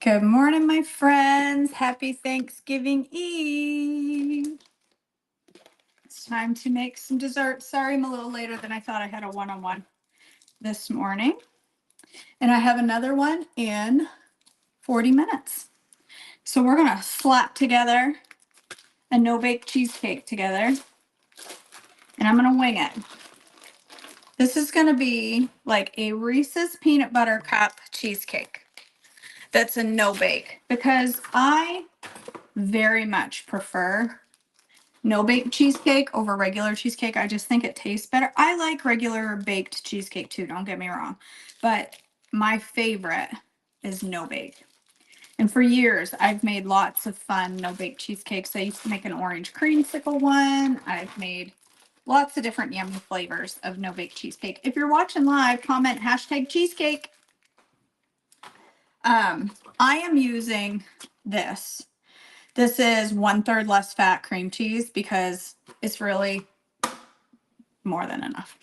Good morning, my friends. Happy Thanksgiving Eve. It's time to make some dessert. Sorry, I'm a little later than I thought. I had a one-on-one this morning, and I have another one in 40 minutes. So we're going to slap together a no-bake cheesecake together, and I'm going to wing it. This is going to be like a Reese's peanut butter cup cheesecake that's a no-bake because I very much prefer no bake cheesecake over regular cheesecake. I just think it tastes better. I like regular baked cheesecake too, don't get me wrong. But my favorite is no bake. And for years, I've made lots of fun no bake cheesecakes. I used to make an orange creamsicle one. I've made lots of different yummy flavors of no bake cheesecake. If you're watching live, comment #cheesecake. I am using this. This is 1/3 less fat cream cheese because it's really more than enough.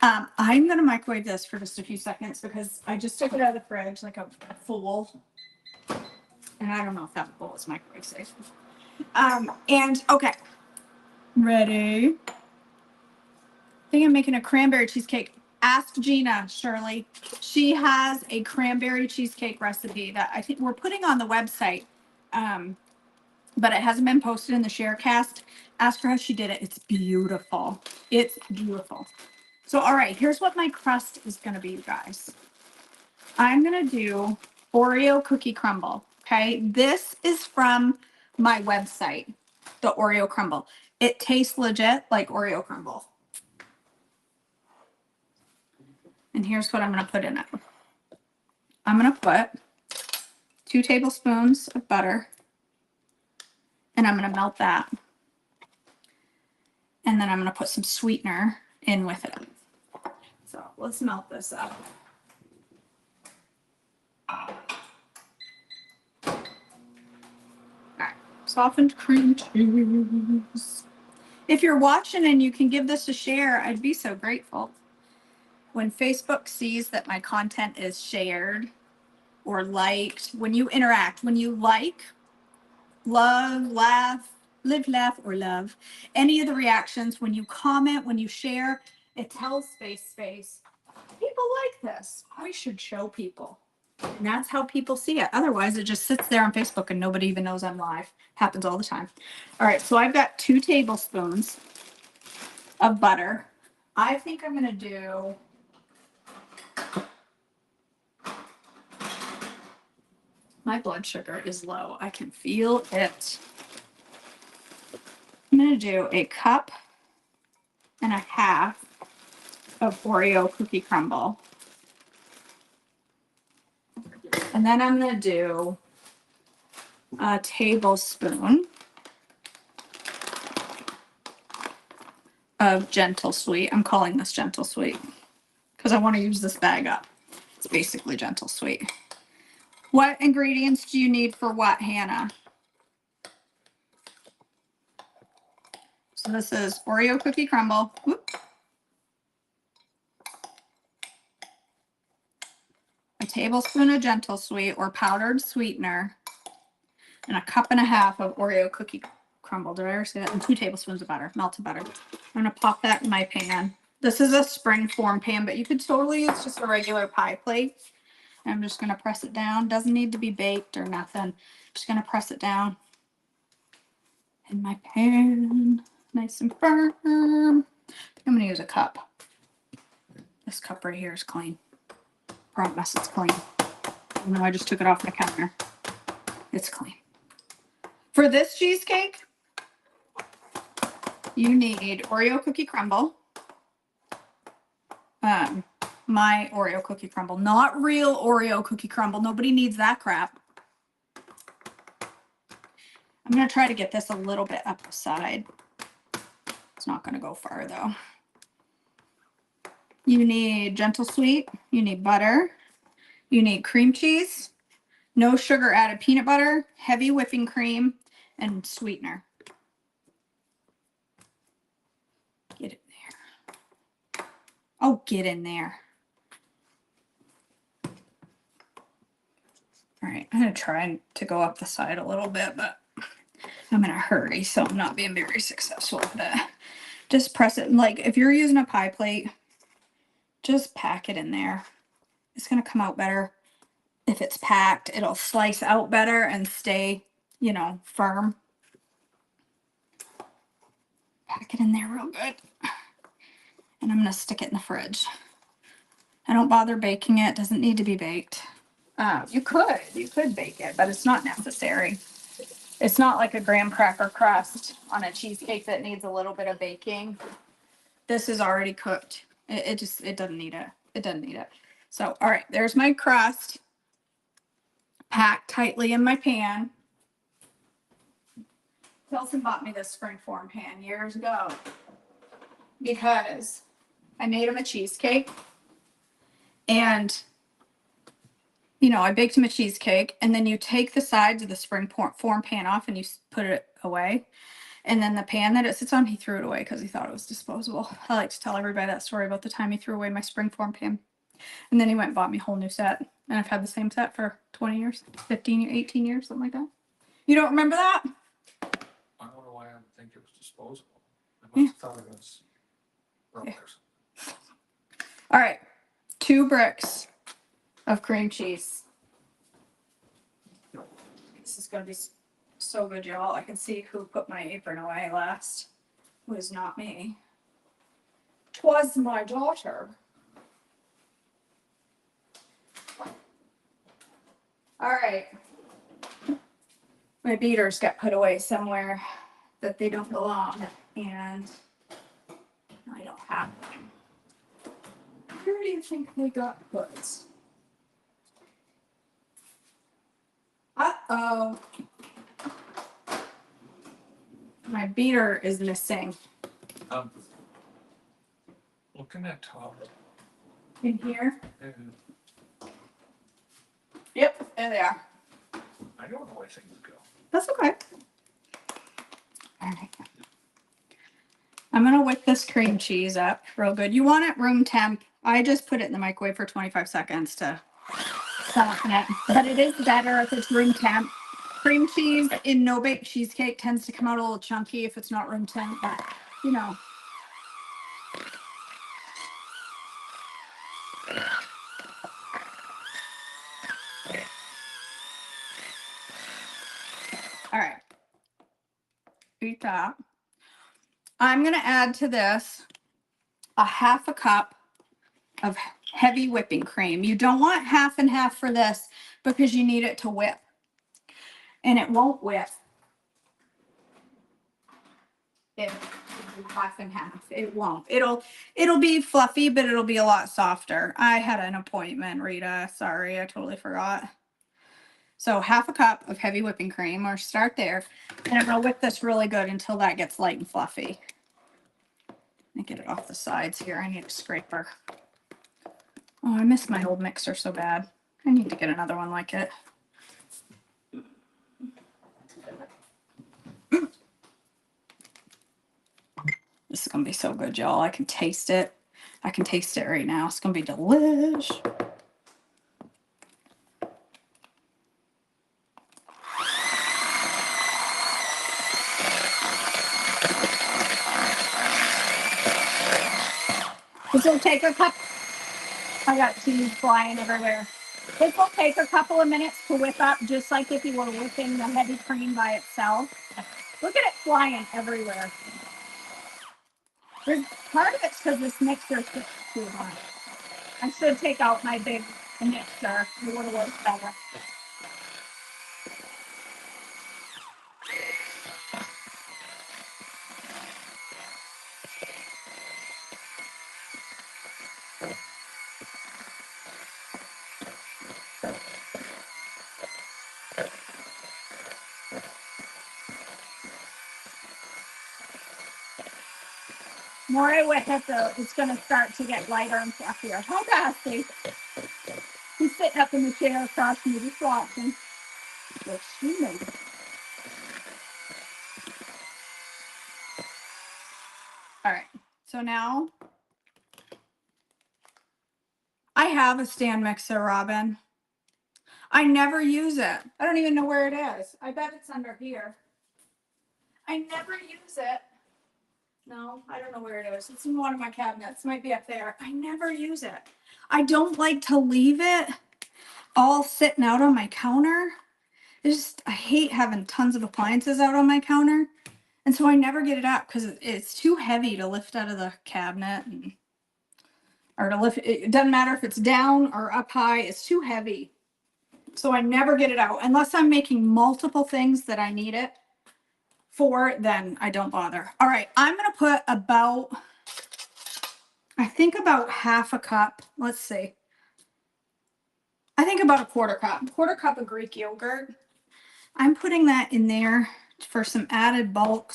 I'm going to microwave this for just a few seconds because I just took it out of the fridge like a fool. And I don't know if that bowl is microwave safe. And okay, ready? I think I'm making a cranberry cheesecake. Ask Gina, Shirley. She has a cranberry cheesecake recipe that I think we're putting on the website. But it hasn't been posted in the Sharecast. Ask her how she did it. It's beautiful. It's beautiful. So, all right, here's what my crust is going to be, you guys. I'm going to do Oreo cookie crumble. Okay, this is from my website, the Oreo crumble. It tastes legit like Oreo crumble. And here's what I'm going to put in it. I'm going to put 2 tablespoons of butter. And I'm going to melt that. And then I'm going to put some sweetener in with it. So let's melt this up. All right, softened cream cheese. If you're watching and you can give this a share, I'd be so grateful. When Facebook sees that my content is shared or liked, when you interact, when you like, love, laugh, live, laugh, or love, any of the reactions, when you comment, when you share, it tells space, people like this. We should show people. And that's how people see it. Otherwise, it just sits there on Facebook and nobody even knows I'm live. Happens all the time. All right, so I've got 2 tablespoons of butter. I think I'm going to do my blood sugar is low. I can feel it. I'm going to do 1.5 cups of Oreo cookie crumble. And then I'm going to do a tablespoon of Gentle Sweet. I'm calling this Gentle Sweet because I want to use this bag up. It's basically Gentle Sweet. What ingredients do you need for what, Hannah? So this is Oreo cookie crumble. Whoop. A tablespoon of Gentle Sweet or powdered sweetener, and 1.5 cups of Oreo cookie crumble. Did I ever say that? And 2 tablespoons of butter, melted butter. I'm going to pop that in my pan. This is a spring form pan, but you could totally use just a regular pie plate. I'm just going to press it down. Doesn't need to be baked or nothing. Just going to press it down in my pan. Nice and firm. I'm going to use a cup. This cup right here is clean. Promise it's clean. Even though I just took it off my counter. It's clean. For this cheesecake, you need Oreo cookie crumble. My Oreo cookie crumble, not real Oreo cookie crumble. Nobody needs that crap. I'm going to try to get this a little bit up the side. It's not going to go far though. You need Gentle Sweet. You need butter. You need cream cheese. No sugar added peanut butter, heavy whipping cream, and sweetener. Get it there. Oh, get in there. All right, I'm gonna try to go up the side a little bit, but I'm in a hurry, so I'm not being very successful with it. Just press it, like if you're using a pie plate, just pack it in there. It's gonna come out better. If it's packed, it'll slice out better and stay, you know, firm. Pack it in there real good. And I'm gonna stick it in the fridge. I don't bother baking it, doesn't need to be baked. You could bake it, but it's not necessary. It's not like a graham cracker crust on a cheesecake that needs a little bit of baking. This is already cooked. It doesn't need it. It doesn't need it. So, all right, there's my crust packed tightly in my pan. Kelson bought me this springform pan years ago because I made him a cheesecake and you know, I baked him a cheesecake and then you take the sides of the springform pan off and you put it away. And then the pan that it sits on, he threw it away because he thought it was disposable. I like to tell everybody that story about the time he threw away my springform pan. And then he went and bought me a whole new set. And I've had the same set for 20 years, 15, 18 years, something like that. You don't remember that? I don't know why I think it was disposable. I must have thought it was brothers. All right, 2 bricks of cream cheese. This is gonna be so good, y'all. I can see who put my apron away last. It was not me. 'Twas my daughter. All right. My beaters got put away somewhere that they don't belong, and I don't have them. Where do you think they got put? Uh-oh. My beater is missing. Looking at top. In here? And Yep, there they are. I don't know where things go. That's okay. All right. I'm gonna whip this cream cheese up real good. You want it room temp. I just put it in the microwave for 25 seconds to soften it. But it is better if it's room temp. Cream cheese in no-bake cheesecake tends to come out a little chunky if it's not room temp, but you know. All right. Beat that. I'm gonna add to this a 1/2 cup of heavy whipping cream. You don't want half and half for this because you need it to whip. And it won't whip if you do half and half. It won't. It'll be fluffy, but it'll be a lot softer. I had an appointment, Rita. Sorry, I totally forgot. So 1/2 cup of heavy whipping cream, or start there. And I'm gonna whip this really good until that gets light and fluffy. Let me get it off the sides here. I need a scraper. Oh, I miss my old mixer so bad. I need to get another one like it. This is gonna be so good, y'all. I can taste it. I can taste it right now. It's gonna be delish. This will take a couple. I got cheese flying everywhere. This will take a couple of minutes to whip up, just like if you were whipping the heavy cream by itself. Look at it flying everywhere. There's part of it's because this mixer is too hot. I should take out my big mixer. It would have worked better. More I whip it, though, it's going to start to get lighter and fluffier. How nasty. He's sitting up in the chair across from me, just watching. What's she making? All right, so now I have a stand mixer, Robin. I never use it. I don't even know where it is. I bet it's under here. I never use it. No, I don't know where it is. It's in one of my cabinets. It might be up there. I never use it. I don't like to leave it all sitting out on my counter. I hate having tons of appliances out on my counter. And so I never get it out because it's too heavy to lift out of the cabinet or to lift. It doesn't matter if it's down or up high. It's too heavy. So I never get it out unless I'm making multiple things that I need it for, then I don't bother. All right, I'm going to put about, I think about half a cup. Let's see. I think about a quarter cup of Greek yogurt. I'm putting that in there for some added bulk,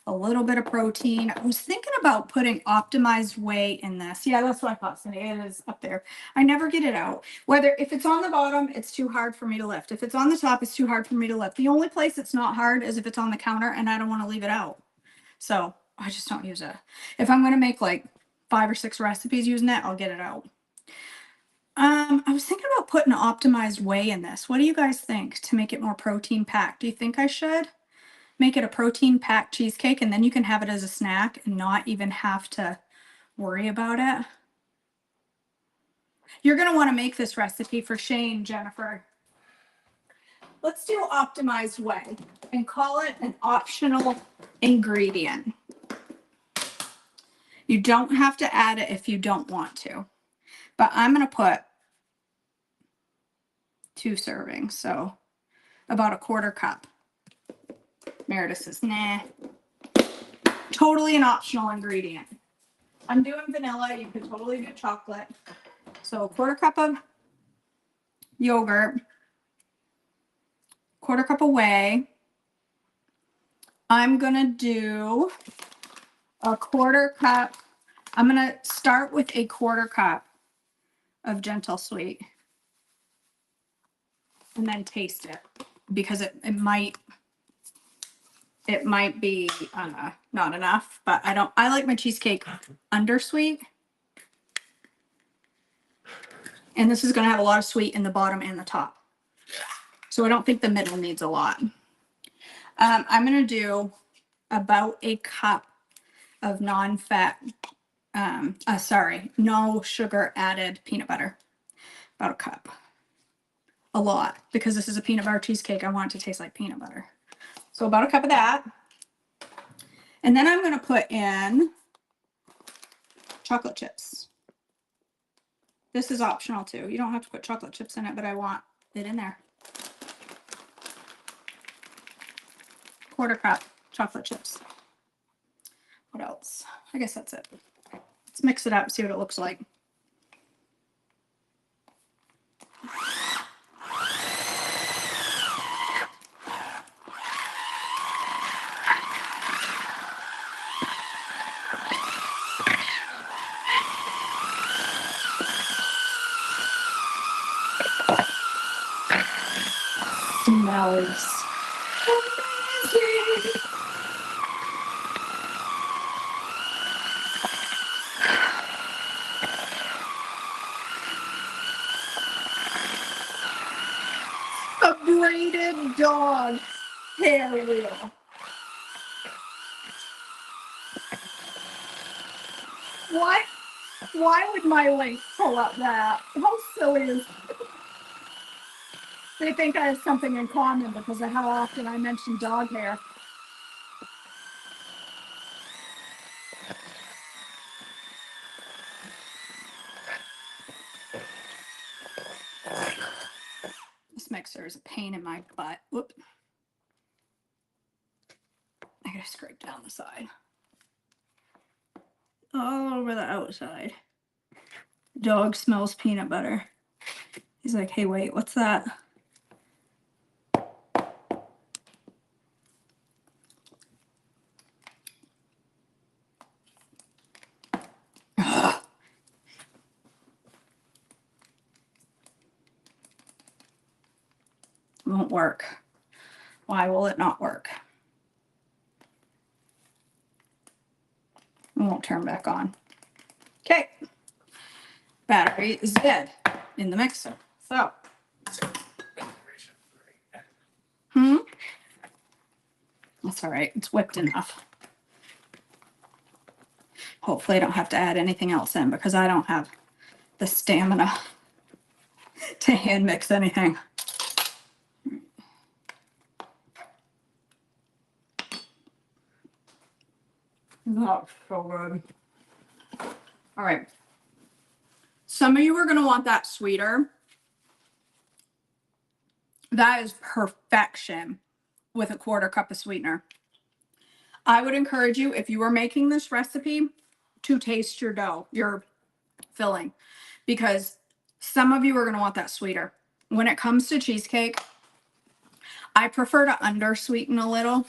a little bit of protein. I was thinking about putting optimized whey in this. Yeah, that's what I thought, Cindy. It is up there. I never get it out. If it's on the bottom, it's too hard for me to lift. If it's on the top, it's too hard for me to lift. The only place it's not hard is if it's on the counter and I don't want to leave it out. So I just don't use it. If I'm going to make like 5 or 6 recipes using it, I'll get it out. I was thinking about putting an optimized whey in this. What do you guys think to make it more protein packed? Do you think I should make it a protein packed cheesecake and then you can have it as a snack and not even have to worry about it? You're going to want to make this recipe for Shane, Jennifer. Let's do optimized whey and call it an optional ingredient. You don't have to add it if you don't want to, but I'm going to put 2 servings, so about a quarter cup. Meredith says, nah. Totally an optional ingredient. I'm doing vanilla. You could totally do chocolate. So a quarter cup of yogurt, quarter cup of whey. I'm going to do a quarter cup. I'm going to start with a quarter cup of Gentle Sweet and then taste it because it might be not enough, but I like my cheesecake undersweet. And this is going to have a lot of sweet in the bottom and the top. So I don't think the middle needs a lot. I'm going to do about a cup of non-fat, no sugar added peanut butter. About a cup. A lot, because this is a peanut butter cheesecake. I want it to taste like peanut butter. So about a cup of that. And then I'm going to put in chocolate chips. This is optional too. You don't have to put chocolate chips in it, but I want it in there. Quarter cup chocolate chips. What else? I guess that's it. Let's mix it up, see what it looks like. Smells amazing. A braided dog hair wheel. What? Why would my link pull up that? How silly is they think I have something in common because of how often I mention dog hair. This mixer is a pain in my butt. Whoop. I gotta scrape down the side. All over the outside. Dog smells peanut butter. He's like, hey, wait, what's that? Won't work. Why will it not work? It won't turn back on. Okay. Battery is dead in the mixer. So That's all right. It's whipped enough. Hopefully I don't have to add anything else in because I don't have the stamina to hand mix anything. That's so good. All right. Some of you are going to want that sweeter. That is perfection with a 1/4 cup of sweetener. I would encourage you, if you are making this recipe, to taste your dough, your filling, because some of you are going to want that sweeter. When it comes to cheesecake, I prefer to under sweeten a little.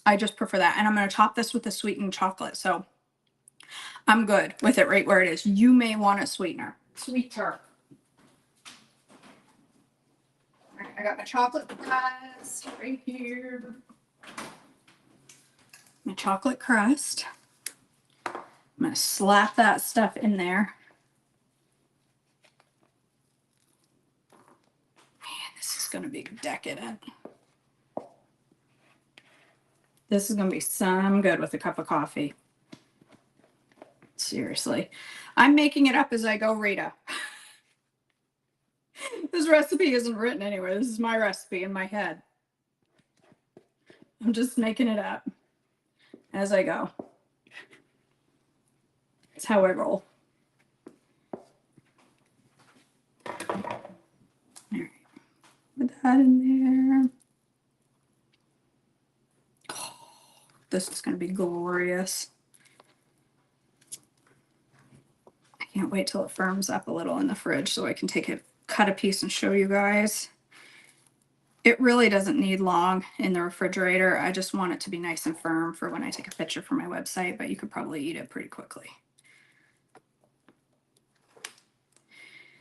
I just prefer that. And I'm going to top this with the sweetened chocolate. So I'm good with it right where it is. You may want a sweetener. Sweeter. All right, I got my chocolate crust right here. My chocolate crust. I'm going to slap that stuff in there. Man, this is going to be decadent. This is going to be some good with a cup of coffee. Seriously. I'm making it up as I go, Rita. This recipe isn't written anywhere. This is my recipe in my head. I'm just making it up as I go. It's how I roll. All right. Put that in there. Oh, this is going to be glorious. I can't wait till it firms up a little in the fridge so I can take it, cut a piece and show you guys. It really doesn't need long in the refrigerator. I just want it to be nice and firm for when I take a picture for my website, but you could probably eat it pretty quickly.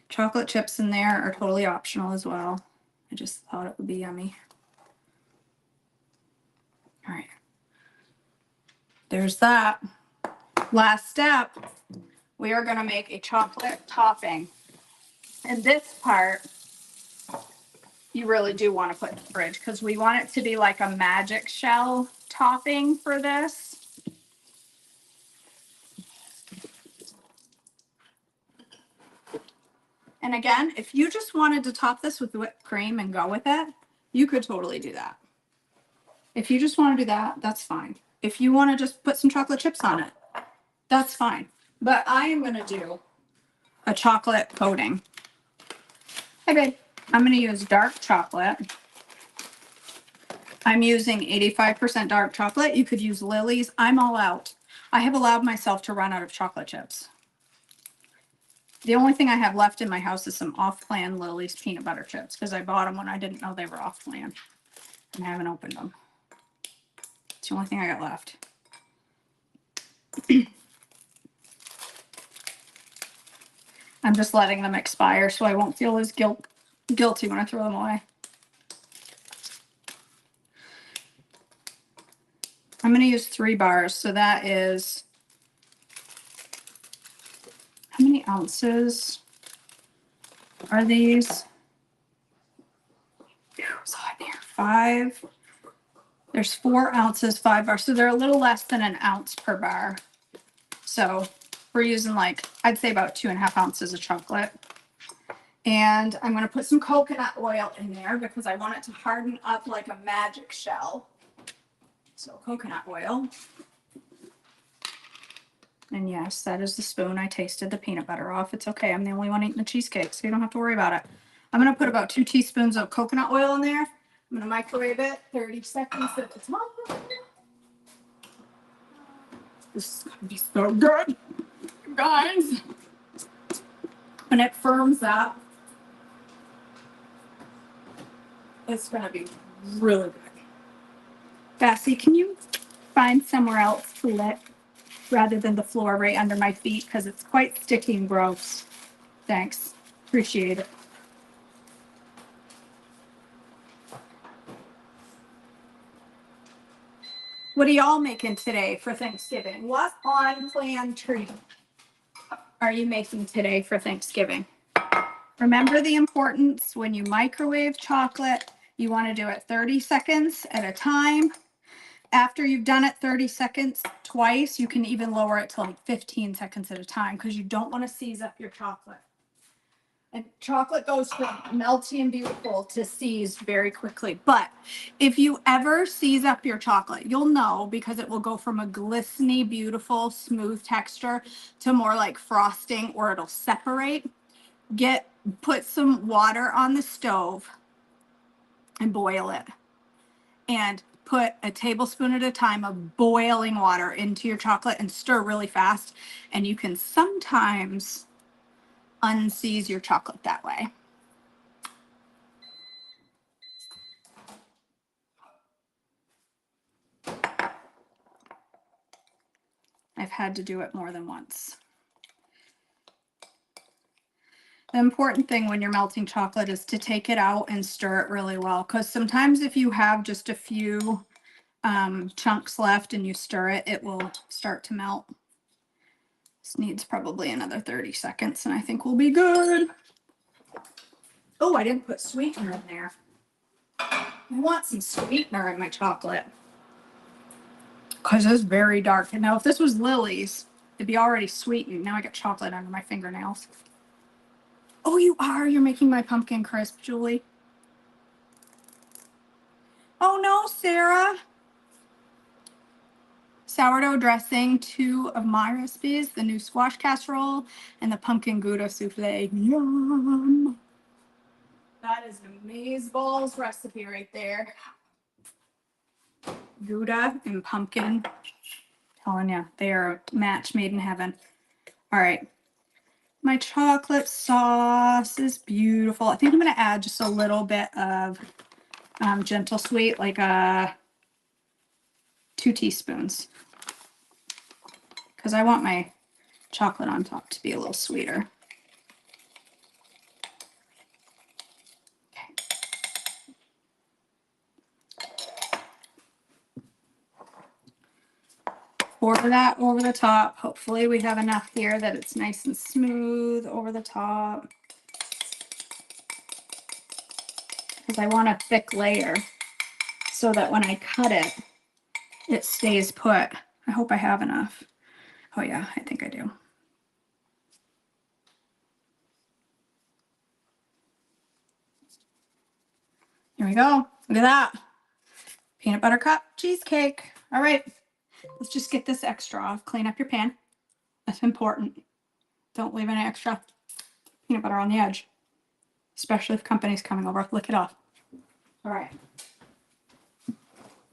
Chocolate chips in there are totally optional as well. I just thought it would be yummy. All right. There's that. Last step, we are going to make a chocolate topping. And this part, you really do want to put in the fridge because we want it to be like a magic shell topping for this. And again, if you just wanted to top this with whipped cream and go with it, you could totally do that. If you just want to do that, that's fine. If you want to just put some chocolate chips on it, that's fine. But I am going to do a chocolate coating. Hey, babe. I'm going to use dark chocolate. I'm using 85% dark chocolate. You could use Lily's. I'm all out. I have allowed myself to run out of chocolate chips. The only thing I have left in my house is some off-plan Lily's peanut butter chips because I bought them when I didn't know they were off-plan and I haven't opened them. It's the only thing I got left. I'm just letting them expire so I won't feel as guilty when I throw them away. I'm going to use 3 bars. So that is, how many ounces are these? It's hot in here. 5. There's 4 ounces, 5 bars. So they're a little less than an ounce per bar. So we're using like, I'd say about 2.5 ounces of chocolate. And I'm going to put some coconut oil in there because I want it to harden up like a magic shell. So coconut oil. And yes, that is the spoon. I tasted the peanut butter off. It's okay. I'm the only one eating the cheesecake, so you don't have to worry about it. I'm going to put about 2 teaspoons of coconut oil in there. I'm going to microwave it 30 seconds at a time. This is going to be so good, guys. When it firms up, it's going to be really good. Bessie, can you find somewhere else to lick rather than the floor right under my feet because it's quite sticky and gross. Thanks. Appreciate it. What are y'all making today for Thanksgiving? What on-plan treat are you making today for Thanksgiving? Remember the importance when you microwave chocolate, you want to do it 30 seconds at a time After you've done it 30 seconds twice, you can even lower it to like 15 seconds at a time because you don't want to seize up your chocolate. And chocolate goes from melty and beautiful to seize very quickly. But if you ever seize up your chocolate, you'll know because it will go from a glistening, beautiful, smooth texture to more like frosting, or it'll separate. Put some water on the stove and boil it. And put a tablespoon at a time of boiling water into your chocolate and stir really fast. And you can sometimes unseize your chocolate that way. I've had to do it more than once. The important thing when you're melting chocolate is to take it out and stir it really well. Because sometimes if you have just a few chunks left and you stir it, it will start to melt. This needs probably another 30 seconds and I think we'll be good. Oh, I didn't put sweetener in there. I want some sweetener in my chocolate. Because it's very dark. And now if this was Lily's, it'd be already sweetened. Now I got chocolate under my fingernails. Oh, you are? You're making my pumpkin crisp, Julie. Oh no, Sarah. Sourdough dressing, 2 of my recipes, the new squash casserole and the pumpkin Gouda souffle. Yum. That is an amazeballs recipe right there. Gouda and pumpkin. Telling you, they are a match made in heaven. All right. My chocolate sauce is beautiful. I think I'm going to add just a little bit of gentle sweet, like 2 teaspoons. Because I want my chocolate on top to be a little sweeter. Okay. Pour that over the top. Hopefully we have enough here that it's nice and smooth over the top. Because I want a thick layer so that when I cut it, it stays put. I hope I have enough. Oh yeah, I think I do. Here we go. Look at that. Peanut butter cup cheesecake. All right, let's just get this extra off. Clean up your pan. That's important. Don't leave any extra peanut butter on the edge, especially if company's coming over. Lick it off. All right.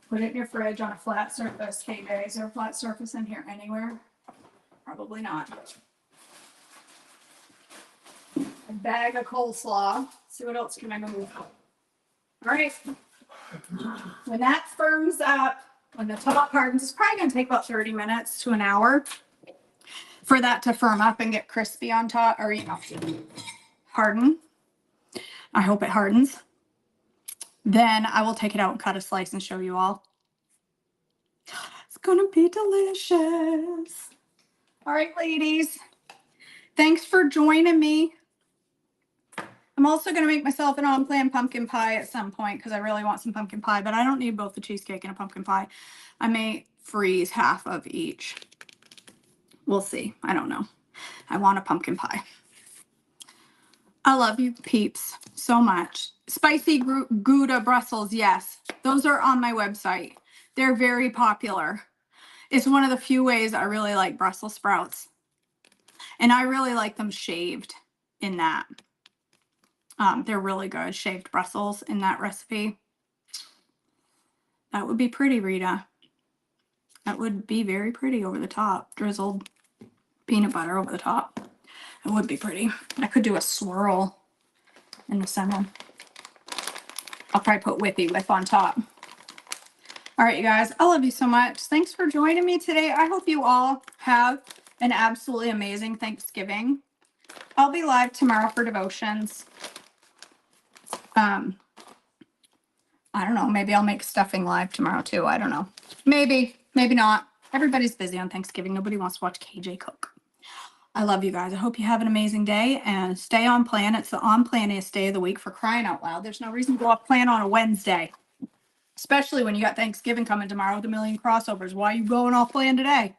Put it in your fridge on a flat surface. Hey guys, is there a flat surface in here anywhere? Probably not. A bag of coleslaw. Let's see what else can I move. All right. When that firms up, when the top hardens, it's probably going to take about 30 minutes to an hour for that to firm up and get crispy on top, or, you know, harden. I hope it hardens. Then I will take it out and cut a slice and show you all. It's going to be delicious. All right, ladies. Thanks for joining me. I'm also going to make myself an on-plan pumpkin pie at some point because I really want some pumpkin pie, but I don't need both the cheesecake and a pumpkin pie. I may freeze half of each. We'll see. I don't know. I want a pumpkin pie. I love you peeps so much. Spicy Gouda Brussels, yes. Those are on my website. They're very popular. It's one of the few ways I really like Brussels sprouts. And I really like them shaved in that. They're really good, shaved Brussels in that recipe. That would be pretty, Rita. That would be very pretty over the top. Drizzled peanut butter over the top. It would be pretty. I could do a swirl in the center. I'll probably put Whippy Whip on top. All right, you guys, I love you so much. Thanks for joining me today. I hope you all have an absolutely amazing Thanksgiving. I'll be live tomorrow for devotions. I don't know. Maybe I'll make stuffing live tomorrow too. I don't know. Maybe, maybe not. Everybody's busy on Thanksgiving. Nobody wants to watch KJ cook. I love you guys. I hope you have an amazing day and stay on plan. It's the on planiest day of the week, for crying out loud. There's no reason to go off plan on a Wednesday. Especially when you got Thanksgiving coming tomorrow with a million crossovers. Why are you going all planned today?